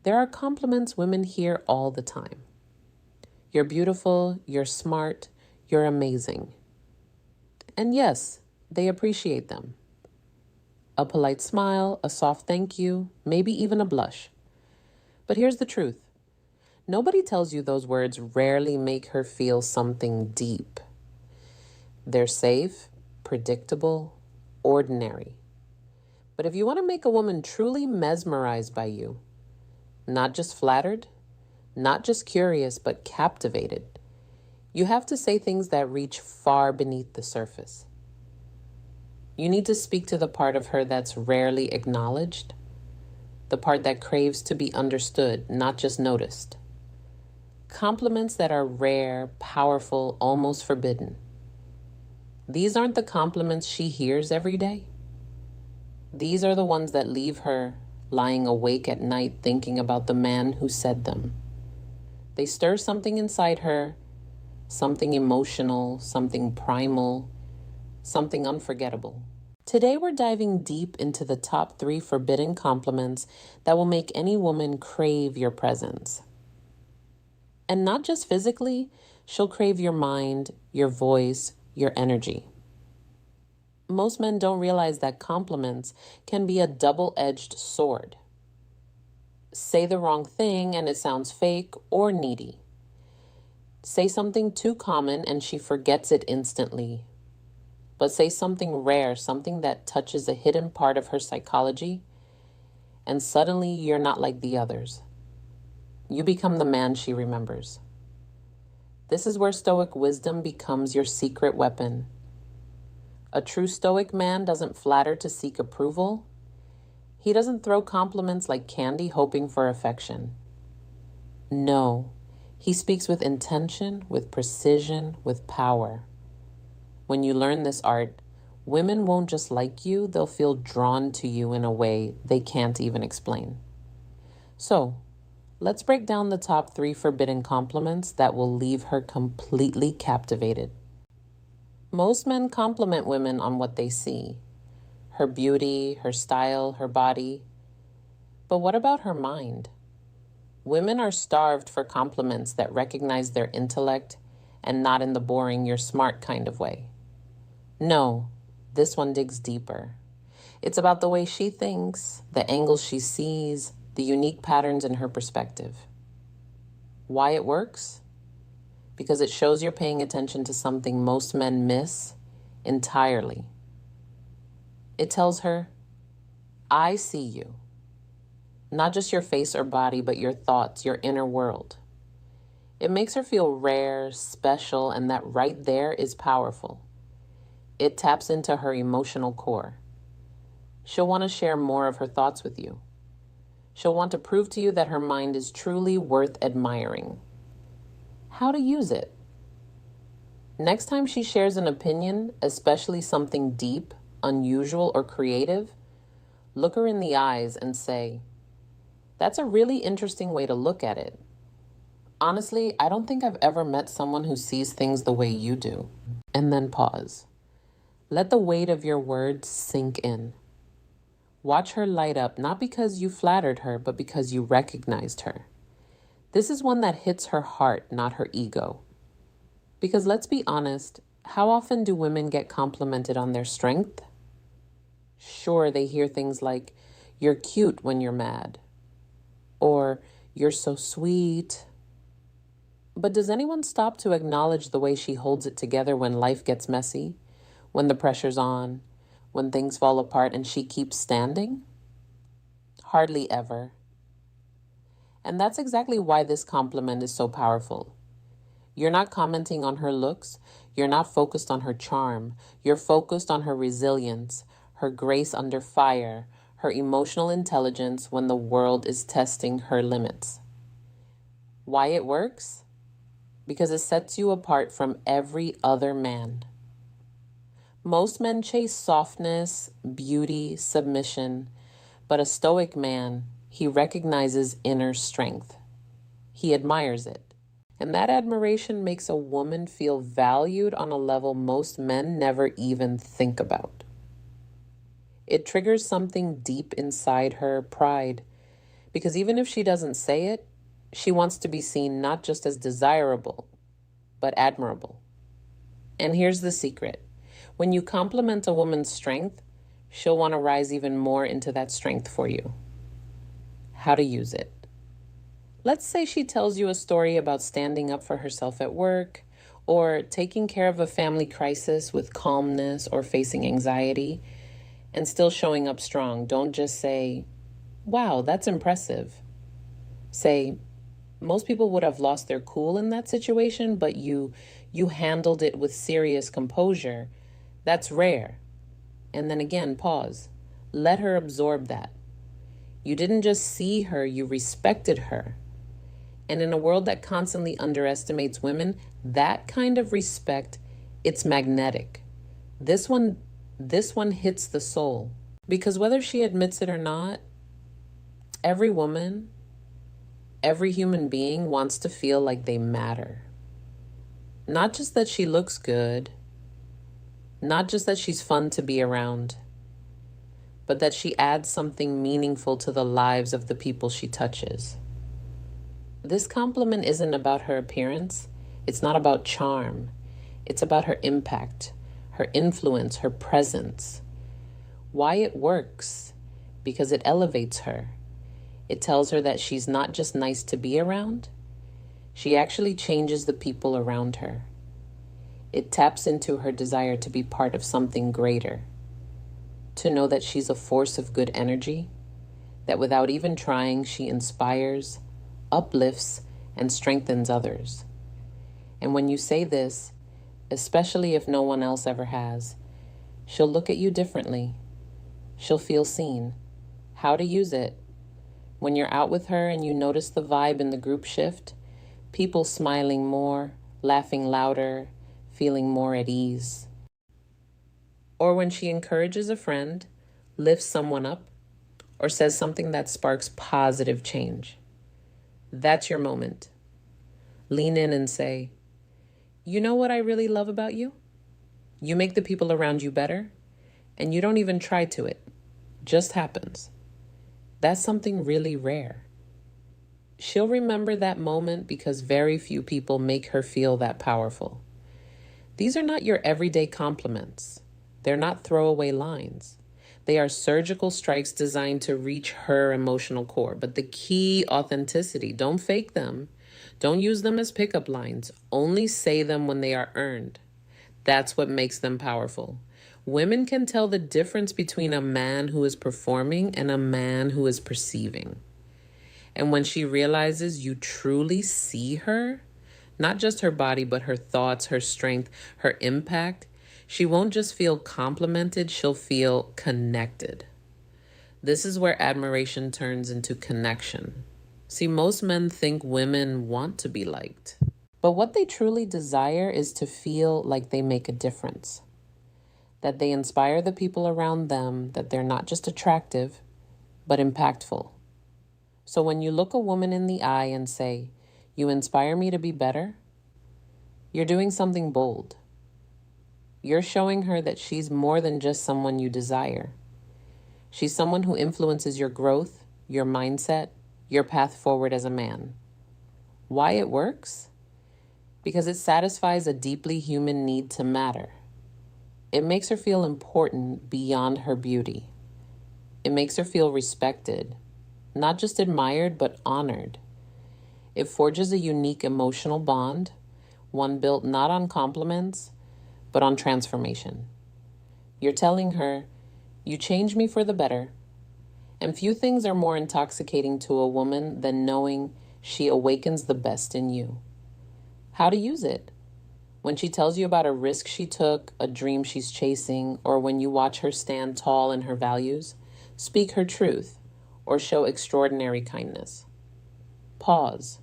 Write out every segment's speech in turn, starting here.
There are compliments women hear all the time. You're beautiful, you're smart, you're amazing. And yes, they appreciate them. A polite smile, a soft thank you, maybe even a blush. But here's the truth. Nobody tells you those words rarely make her feel something deep. They're safe, predictable, ordinary. But if you want to make a woman truly mesmerized by you, not just flattered, not just curious, but captivated, you have to say things that reach far beneath the surface. You need to speak to the part of her that's rarely acknowledged, the part that craves to be understood, not just noticed. Compliments that are rare, powerful, almost forbidden. These aren't the compliments she hears every day. These are the ones that leave her lying awake at night thinking about the man who said them. They stir something inside her, something emotional, something primal, something unforgettable. Today we're diving deep into the top 3 forbidden compliments that will make any woman crave your presence. And not just physically, she'll crave your mind, your voice, your energy. Most men don't realize that compliments can be a double-edged sword. Say the wrong thing and it sounds fake or needy. Say something too common and she forgets it instantly. But say something rare, something that touches a hidden part of her psychology, and suddenly you're not like the others. You become the man she remembers. This is where Stoic wisdom becomes your secret weapon. A true Stoic man doesn't flatter to seek approval. He doesn't throw compliments like candy hoping for affection. No, he speaks with intention, with precision, with power. When you learn this art, women won't just like you, they'll feel drawn to you in a way they can't even explain. So, let's break down the top 3 forbidden compliments that will leave her completely captivated. Most men compliment women on what they see, her beauty, her style, her body. But what about her mind? Women are starved for compliments that recognize their intellect and not in the boring, you're smart kind of way. No, this one digs deeper. It's about the way she thinks, the angles she sees, the unique patterns in her perspective. Why it works? Because it shows you're paying attention to something most men miss entirely. It tells her, I see you. Not just your face or body, but your thoughts, your inner world. It makes her feel rare, special, and that right there is powerful. It taps into her emotional core. She'll want to share more of her thoughts with you. She'll want to prove to you that her mind is truly worth admiring. How to use it? Next time she shares an opinion, especially something deep, unusual, or creative, look her in the eyes and say, that's a really interesting way to look at it. Honestly, I don't think I've ever met someone who sees things the way you do. And then pause. Let the weight of your words sink in. Watch her light up, not because you flattered her, but because you recognized her. This is one that hits her heart, not her ego. Because let's be honest, how often do women get complimented on their strength? Sure, they hear things like, you're cute when you're mad, or you're so sweet. But does anyone stop to acknowledge the way she holds it together when life gets messy, when the pressure's on, when things fall apart and she keeps standing? Hardly ever. And that's exactly why this compliment is so powerful. You're not commenting on her looks. You're not focused on her charm. You're focused on her resilience, her grace under fire, her emotional intelligence when the world is testing her limits. Why it works? Because it sets you apart from every other man. Most men chase softness, beauty, submission, but a Stoic man, he recognizes inner strength. He admires it. And that admiration makes a woman feel valued on a level most men never even think about. It triggers something deep inside her, pride, Because even if she doesn't say it, she wants to be seen not just as desirable, but admirable. And here's the secret. When you compliment a woman's strength, she'll want to rise even more into that strength for you. How to use it. Let's say she tells you a story about standing up for herself at work, or taking care of a family crisis with calmness or facing anxiety, and still showing up strong. Don't just say, "Wow, that's impressive." Say, "Most people would have lost their cool in that situation, but you handled it with serious composure. That's rare." And then again, pause. Let her absorb that. You didn't just see her, you respected her. And in a world that constantly underestimates women, that kind of respect, it's magnetic. This one hits the soul. Because whether she admits it or not, every woman, every human being wants to feel like they matter. Not just that she looks good, not just that she's fun to be around, but that she adds something meaningful to the lives of the people she touches. This compliment isn't about her appearance. It's not about charm. It's about her impact, her influence, her presence. Why it works? Because it elevates her. It tells her that she's not just nice to be around. She actually changes the people around her. It taps into her desire to be part of something greater. To know that she's a force of good energy, that without even trying, she inspires, uplifts, and strengthens others. And when you say this, especially if no one else ever has, she'll look at you differently. She'll feel seen. How to use it. When you're out with her and you notice the vibe in the group shift, people smiling more, laughing louder, feeling more at ease. Or when she encourages a friend, lifts someone up, or says something that sparks positive change. That's your moment. Lean in and say, "You know what I really love about you? You make the people around you better, and you don't even try to it. Just happens." That's something really rare. She'll remember that moment because very few people make her feel that powerful. These are not your everyday compliments. They're not throwaway lines. They are surgical strikes designed to reach her emotional core. But the key, authenticity. Don't fake them. Don't use them as pickup lines. Only say them when they are earned. That's what makes them powerful. Women can tell the difference between a man who is performing and a man who is perceiving. And when she realizes you truly see her, not just her body, but her thoughts, her strength, her impact, she won't just feel complimented, she'll feel connected. This is where admiration turns into connection. See, most men think women want to be liked, but what they truly desire is to feel like they make a difference, that they inspire the people around them, that they're not just attractive, but impactful. So when you look a woman in the eye and say, "You inspire me to be better," you're doing something bold. You're showing her that she's more than just someone you desire. She's someone who influences your growth, your mindset, your path forward as a man. Why it works? Because it satisfies a deeply human need to matter. It makes her feel important beyond her beauty. It makes her feel respected, not just admired, but honored. It forges a unique emotional bond, one built not on compliments, but on transformation. You're telling her, "You changed me for the better." And few things are more intoxicating to a woman than knowing she awakens the best in you. How to use it? When she tells you about a risk she took, a dream she's chasing, or when you watch her stand tall in her values, speak her truth or show extraordinary kindness. Pause.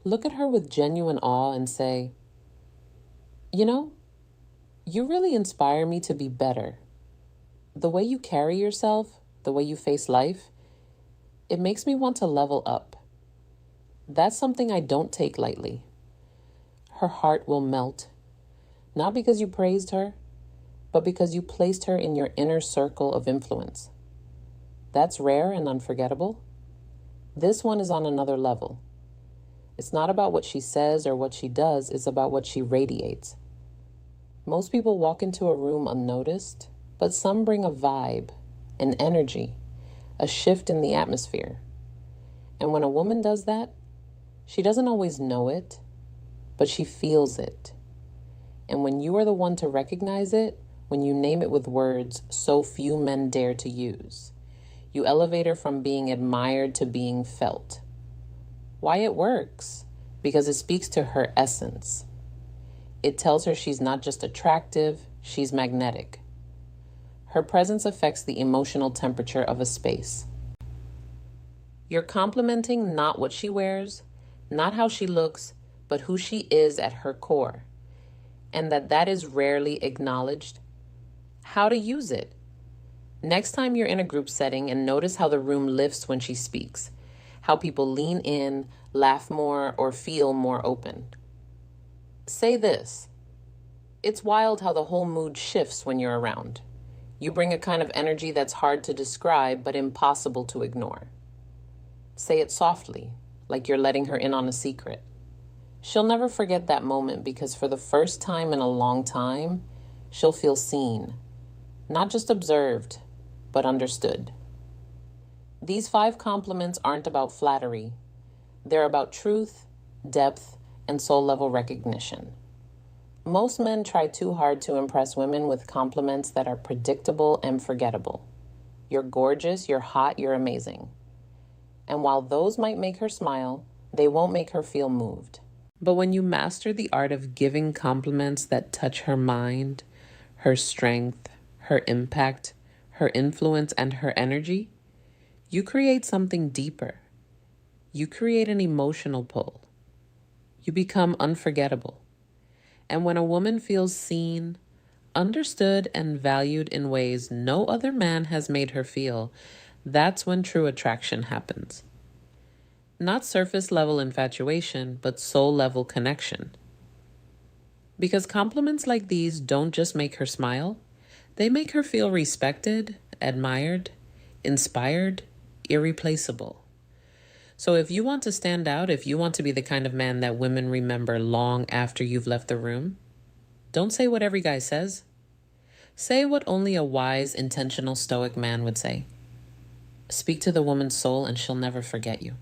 Look at her with genuine awe and say, "You know, you really inspire me to be better. The way you carry yourself, the way you face life, it makes me want to level up." That's something I don't take lightly. Her heart will melt, not because you praised her, but because you placed her in your inner circle of influence. That's rare and unforgettable. This one is on another level. It's not about what she says or what she does, it's about what she radiates. Most people walk into a room unnoticed, but some bring a vibe, an energy, a shift in the atmosphere. And when a woman does that, she doesn't always know it, but she feels it. And when you are the one to recognize it, when you name it with words so few men dare to use, you elevate her from being admired to being felt. Why it works? Because it speaks to her essence. It tells her she's not just attractive, she's magnetic. Her presence affects the emotional temperature of a space. You're complimenting not what she wears, not how she looks, but who she is at her core. And that is rarely acknowledged. How to use it. Next time you're in a group setting and notice how the room lifts when she speaks, how people lean in, laugh more, or feel more open. Say this: it's wild how the whole mood shifts when you're around. You bring a kind of energy that's hard to describe but impossible to ignore. Say it softly, like you're letting her in on a secret. She'll never forget that moment because for the first time in a long time, she'll feel seen, not just observed, but understood. These 5 compliments aren't about flattery. They're about truth, depth, and soul-level recognition. Most men try too hard to impress women with compliments that are predictable and forgettable. You're gorgeous, you're hot, you're amazing. And while those might make her smile, they won't make her feel moved. But when you master the art of giving compliments that touch her mind, her strength, her impact, her influence, and her energy, you create something deeper. You create an emotional pull. You become unforgettable. And when a woman feels seen, understood, and valued in ways no other man has made her feel, that's when true attraction happens. Not surface level infatuation, but soul level connection. Because compliments like these don't just make her smile, they make her feel respected, admired, inspired, irreplaceable. So if you want to stand out, if you want to be the kind of man that women remember long after you've left the room, don't say what every guy says. Say what only a wise, intentional Stoic man would say. Speak to the woman's soul and she'll never forget you.